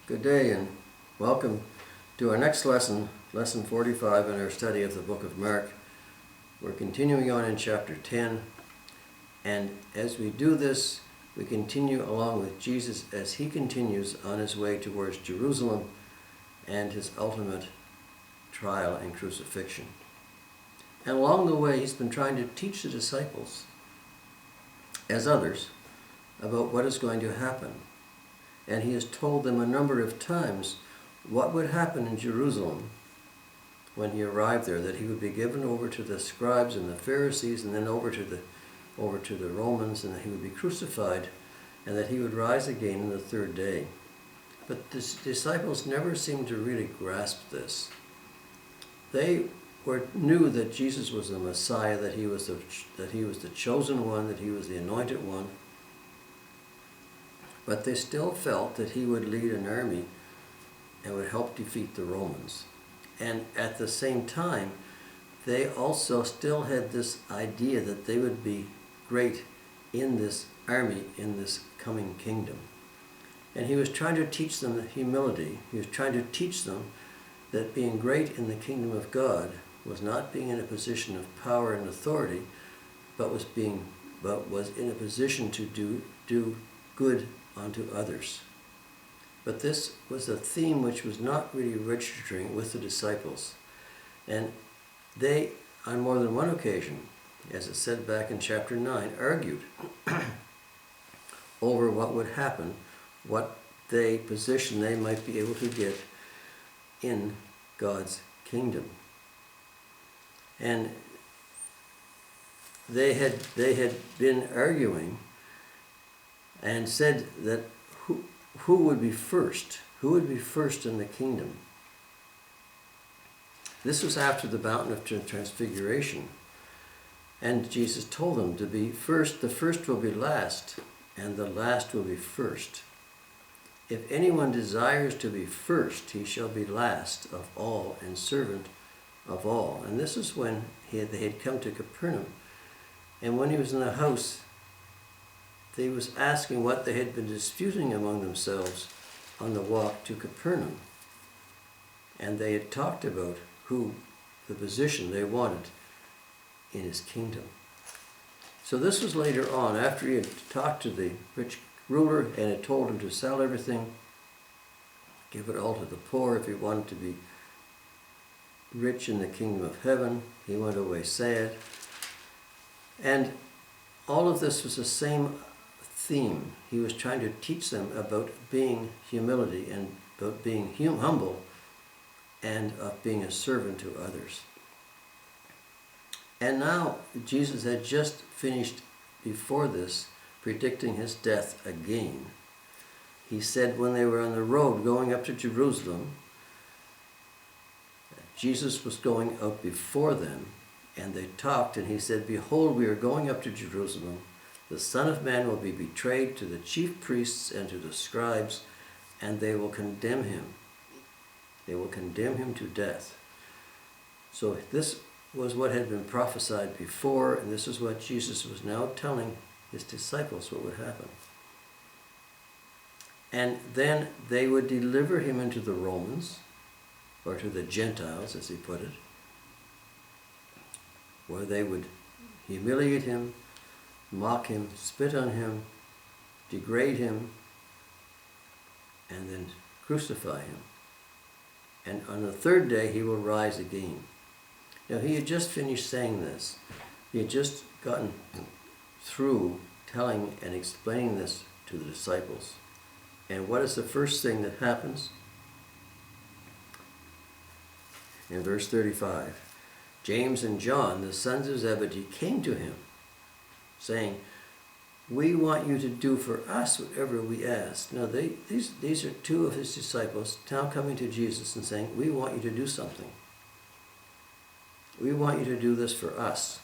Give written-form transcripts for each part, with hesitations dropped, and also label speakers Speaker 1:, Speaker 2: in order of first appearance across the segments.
Speaker 1: Good day and welcome to our next lesson, lesson 45 in our study of the book of Mark. We're continuing on in chapter 10, and as we do this, we continue along with Jesus as he continues on his way towards Jerusalem and his ultimate trial and crucifixion. And along the way, he's been trying to teach the disciples, as others, about what is going to happen. And he has told them a number of times what would happen in Jerusalem when he arrived there, that he would be given over to the scribes and the Pharisees and then over to the Romans, and that he would be crucified and that he would rise again on the third day. But the disciples never seemed to really grasp this. They knew that Jesus was the Messiah, that he was the chosen one, that he was the anointed one. But they still felt that he would lead an army and would help defeat the Romans. And at the same time, they also still had this idea that they would be great in this army, in this coming kingdom. And he was trying to teach them humility. He was trying to teach them that being great in the kingdom of God was not being in a position of power and authority, but was in a position to do good unto others. But this was a theme which was not really registering with the disciples. And they, on more than one occasion, as it said back in chapter 9, argued over what would happen, what position they might be able to get in God's kingdom. And they had been arguing and said that who would be first? Who would be first in the kingdom? This was after the mountain of transfiguration. And Jesus told them to be first, the first will be last, and the last will be first. If anyone desires to be first, he shall be last of all and servant of all. And this is when they had come to Capernaum. And when he was in the house, they was asking what they had been disputing among themselves on the walk to Capernaum. And they had talked about the position they wanted in his kingdom. So this was later on, after he had talked to the rich ruler and had told him to sell everything, give it all to the poor if he wanted to be rich in the kingdom of heaven. He went away sad. And all of this was the same theme. He was trying to teach them about being humility and about being humble and of being a servant to others. And now Jesus had just finished before this predicting his death again. He said when they were on the road going up to Jerusalem, Jesus was going out before them, and they talked, and he said, "Behold, we are going up to Jerusalem. The Son of Man will be betrayed to the chief priests and to the scribes, and they will condemn him. They will condemn him to death." So this was what had been prophesied before, and this is what Jesus was now telling his disciples what would happen. And then they would deliver him into the Romans, or to the Gentiles, as he put it, where they would humiliate him, mock him, spit on him, degrade him, and then crucify him. And on the third day he will rise again. Now he had just finished saying this. He had just gotten through telling and explaining this to the disciples. And what is the first thing that happens? In verse 35, James and John, the sons of Zebedee, came to him, saying, "We want you to do for us whatever we ask." Now these are two of his disciples now coming to Jesus and saying, "We want you to do something. We want you to do this for us.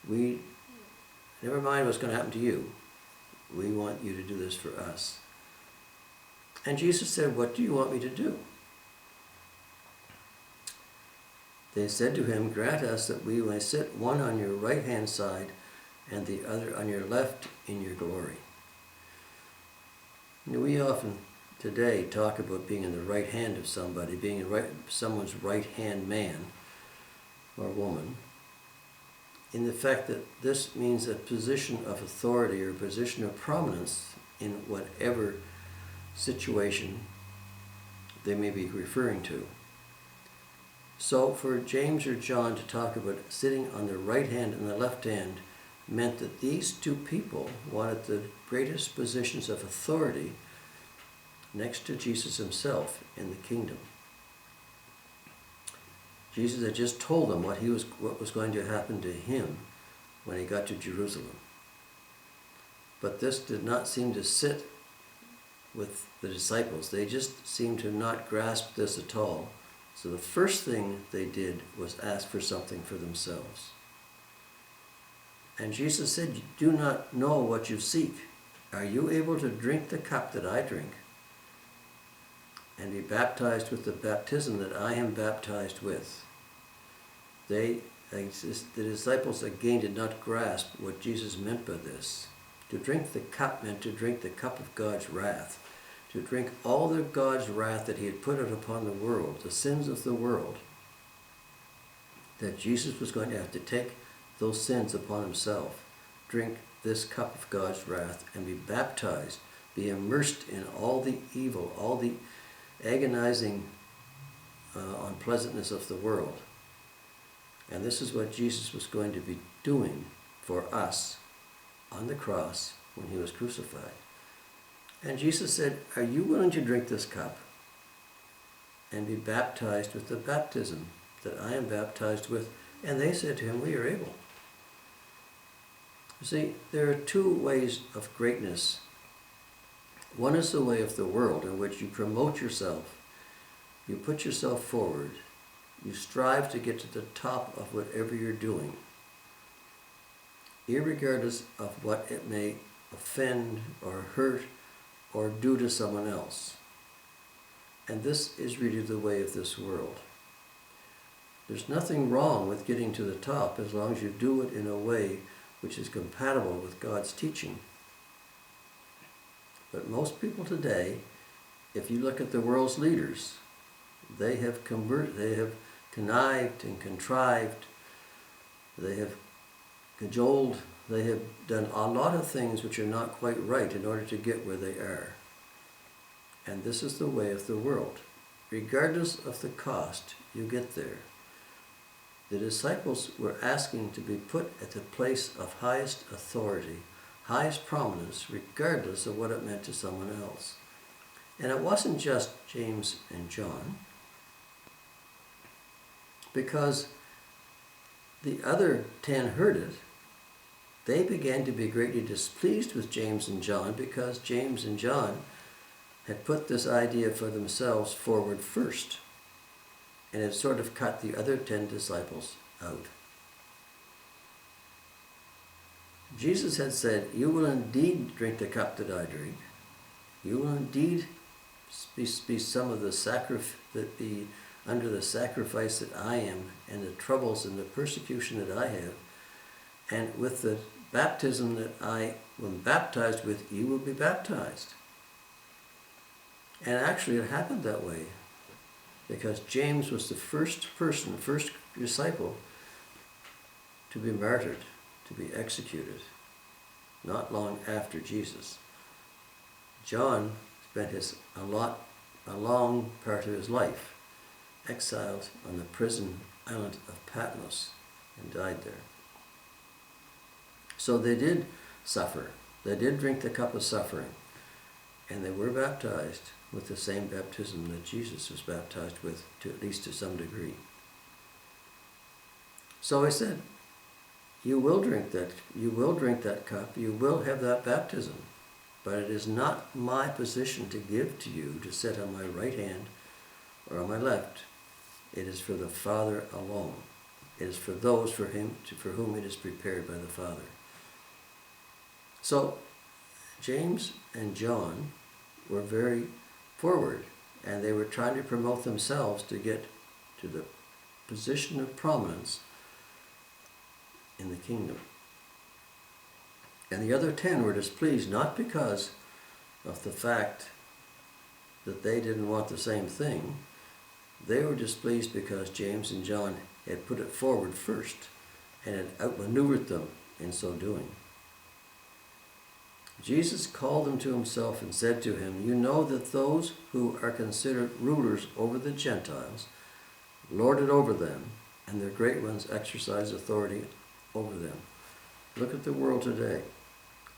Speaker 1: Never mind what's going to happen to you. We want you to do this for us." And Jesus said, "What do you want me to do?" They said to him, "Grant us that we may sit one on your right hand side and the other on your left in your glory." We often today talk about being in the right hand of somebody, being someone's right-hand man or woman, in the fact that this means a position of authority or a position of prominence in whatever situation they may be referring to. So for James or John to talk about sitting on the right hand and the left hand meant that these two people wanted the greatest positions of authority next to Jesus himself in the kingdom. Jesus had just told them what was going to happen to him when he got to Jerusalem. But this did not seem to sit with the disciples. They just seemed to not grasp this at all. So the first thing they did was ask for something for themselves. And Jesus said, "You do not know what you seek. Are you able to drink the cup that I drink and be baptized with the baptism that I am baptized with?" The disciples again did not grasp what Jesus meant by this. To drink the cup meant to drink the cup of God's wrath. To drink all of God's wrath that he had put out upon the world, the sins of the world, that Jesus was going to have to take those sins upon himself, drink this cup of God's wrath, and be baptized, be immersed in all the evil, all the agonizing unpleasantness of the world. And this is what Jesus was going to be doing for us on the cross when he was crucified. And Jesus said, "Are you willing to drink this cup and be baptized with the baptism that I am baptized with?" And they said to him, "We are able." You see, there are two ways of greatness. One is the way of the world, in which you promote yourself, you put yourself forward, you strive to get to the top of whatever you're doing, irregardless of what it may offend or hurt or do to someone else. And this is really the way of this world. There's nothing wrong with getting to the top as long as you do it in a way which is compatible with God's teaching. But most people today, if you look at the world's leaders, they have connived and contrived, they have cajoled, they have done a lot of things which are not quite right in order to get where they are. And this is the way of the world. Regardless of the cost, you get there. The disciples were asking to be put at the place of highest authority, highest prominence, regardless of what it meant to someone else. And it wasn't just James and John, because the other 10 heard it. They began to be greatly displeased with James and John because James and John had put this idea for themselves forward first, and it sort of cut the other 10 disciples out. Jesus had said, "You will indeed drink the cup that I drink. You will indeed be some of that be under the sacrifice that I am, and the troubles and the persecution that I have. And with the baptism that I am baptized with, you will be baptized." And actually it happened that way, because James was the first disciple to be martyred, to be executed, not long after Jesus. John spent a long part of his life exiled on the prison island of Patmos and died there. So they did suffer. They did drink the cup of suffering, and they were baptized with the same baptism that Jesus was baptized with, at least to some degree. So I said, you will drink that cup, you will have that baptism, but it is not my position to give to you to sit on my right hand or on my left. It is for the Father alone. It is for those for whom it is prepared by the Father. So James and John were very forward, and they were trying to promote themselves to get to the position of prominence in the kingdom. And the other 10 were displeased, not because of the fact that they didn't want the same thing. They were displeased because James and John had put it forward first and had outmaneuvered them in so doing. Jesus called them to himself and said to him, "You know that those who are considered rulers over the Gentiles lord it over them, and their great ones exercise authority over them." Look at the world today.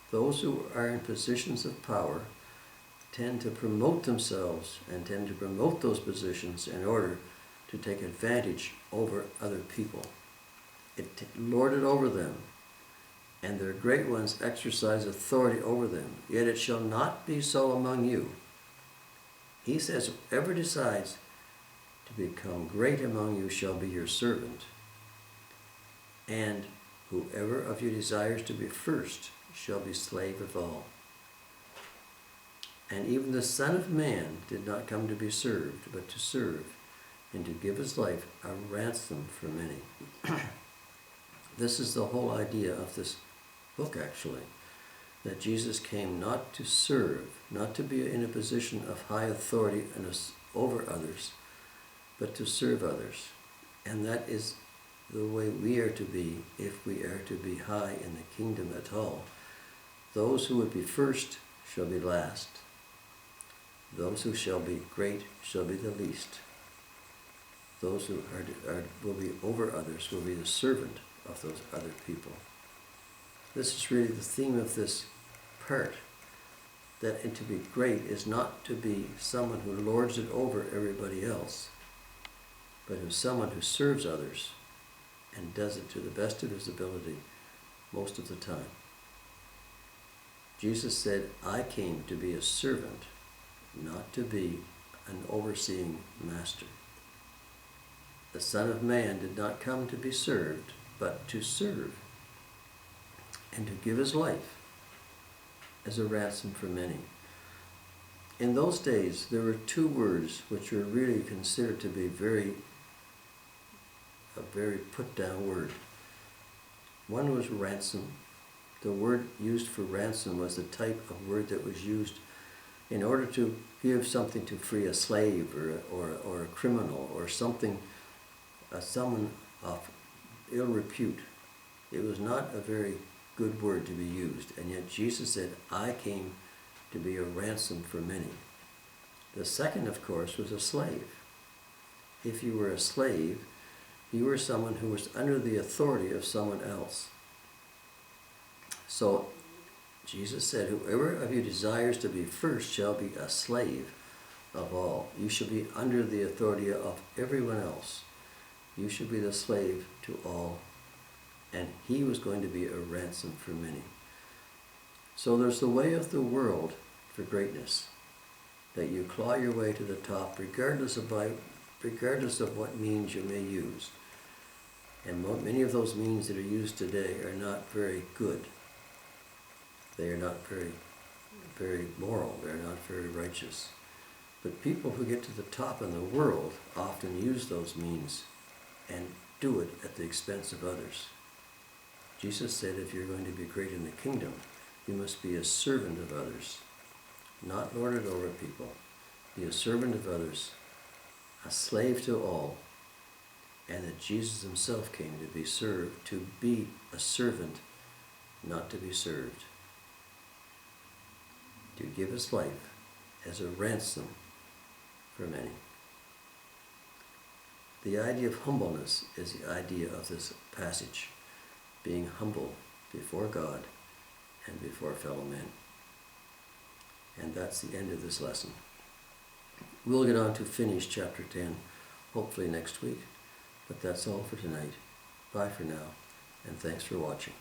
Speaker 1: Those who are in positions of power tend to promote themselves and tend to promote those positions in order to take advantage over other people. It lorded over them, and their great ones exercise authority over them. Yet it shall not be so among you. He says, whoever decides to become great among you shall be your servant, and whoever of you desires to be first shall be slave of all. And even the Son of Man did not come to be served, but to serve, and to give his life a ransom for many. This is the whole idea of this book, actually, that Jesus came not to serve, not to be in a position of high authority and over others, but to serve others. And that is the way we are to be if we are to be high in the kingdom at all. Those who would be first shall be last. Those who shall be great shall be the least. Those who will be over others will be the servant of those other people. This is really the theme of this part, that to be great is not to be someone who lords it over everybody else, but who's someone who serves others and does it to the best of his ability most of the time. Jesus said, "I came to be a servant, not to be an overseeing master." The Son of Man did not come to be served, but to serve, and to give his life as a ransom for many. In those days, there were two words which were really considered to be a very put-down word. One was ransom. The word used for ransom was the type of word that was used in order to give something to free a slave or a criminal or something, someone of ill repute. It was not a very good word to be used, and yet Jesus said, "I came to be a ransom for many." The second, of course, was a slave. If you were a slave, you were someone who was under the authority of someone else. So Jesus said, "Whoever of you desires to be first shall be a slave of all." You should be under the authority of everyone else. You should be the slave to all. And he was going to be a ransom for many. So there's the way of the world for greatness, that you claw your way to the top regardless of what means you may use. And many of those means that are used today are not very good. They are not very moral. They're not very righteous. But people who get to the top in the world often use those means and do it at the expense of others. Jesus said, if you're going to be great in the kingdom, you must be a servant of others, not lord it over people. Be a servant of others, a slave to all, and that Jesus himself came to be served, to be a servant, not to be served, to give his life as a ransom for many. The idea of humbleness is the idea of this passage, being humble before God and before fellow men. And that's the end of this lesson. We'll get on to finish chapter 10, hopefully next week, but that's all for tonight. Bye for now, and thanks for watching.